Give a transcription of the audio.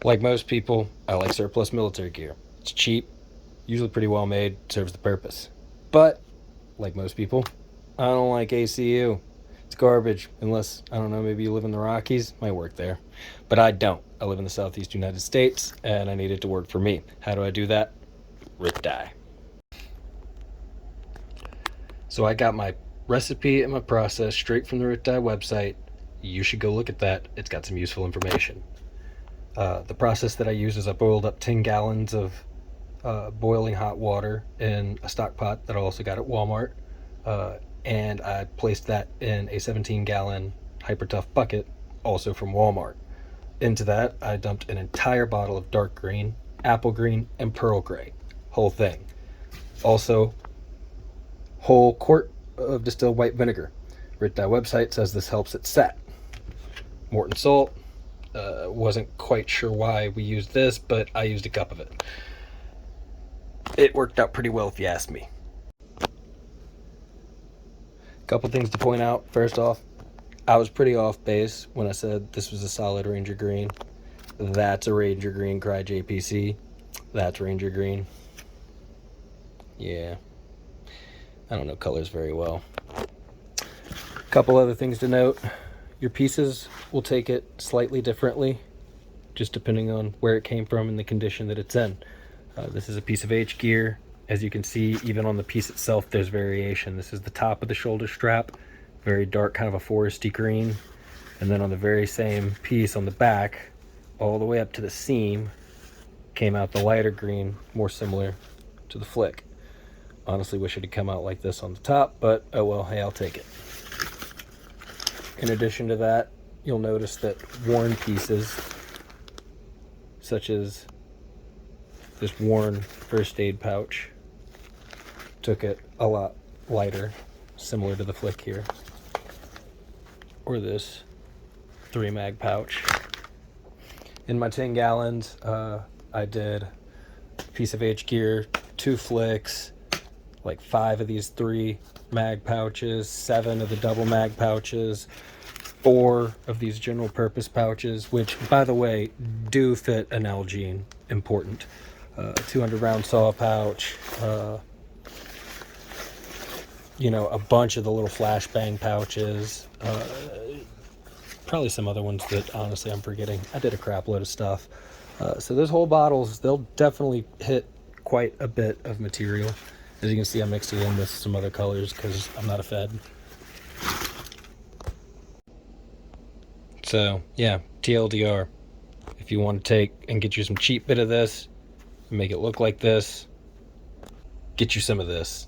Like most people, I like surplus military gear. It's cheap, usually pretty well made, serves the purpose. But, like most people, I don't like ACU. It's garbage, unless, I don't know, maybe you live in the Rockies, might work there. But I don't. I live in the southeast United States, and I need it to work for me. How do I do that? Rip dye. So I got my recipe and my process straight from the Rip Dye website. You should go look at that. It's got some useful information. The process that I use is I boiled up 10 gallons of boiling hot water in a stock pot that I also got at Walmart. And I placed that in a 17-gallon Hyper Tough bucket, also from Walmart. Into that, I dumped an entire bottle of dark green, apple green, and pearl gray. Whole thing. Also, whole quart of distilled white vinegar. Rit Dye website says this helps it set. Morton salt. Wasn't quite sure why we used this, but I used a cup of it. It worked out pretty well if you ask me. Couple things to point out. First off, I was pretty off base when I said this was a solid Ranger Green. That's a Ranger Green Cry JPC. That's Ranger Green. Yeah. I don't know colors very well. Couple other things to note. Your pieces will take it slightly differently, just depending on where it came from and the condition that it's in. This is a piece of H gear. As you can see, even on the piece itself, there's variation. This is the top of the shoulder strap, very dark, kind of a foresty green. And then on the very same piece on the back, all the way up to the seam, came out the lighter green, more similar to the flick. Honestly, wish it had come out like this on the top, but oh well, hey, I'll take it. In addition to that, you'll notice that worn pieces, such as this worn first aid pouch, took it a lot lighter, similar to the flick here. Or this 3-mag pouch. In my 10 gallons, I did a piece of H gear, 2 flicks, like 5 of these 3-mag pouches, 7 of the double mag pouches, 4 of these general purpose pouches, which, by the way, do fit an Nalgene. Important. 200 round saw pouch, a bunch of the little flashbang pouches, probably some other ones that honestly I'm forgetting. I did a crap load of stuff. So those whole bottles, they'll definitely hit quite a bit of material. As you can see, I mixed it in with some other colors because I'm not a fed. So yeah, TLDR, if you want to take and get you some cheap bit of this, make it look like this, get you some of this.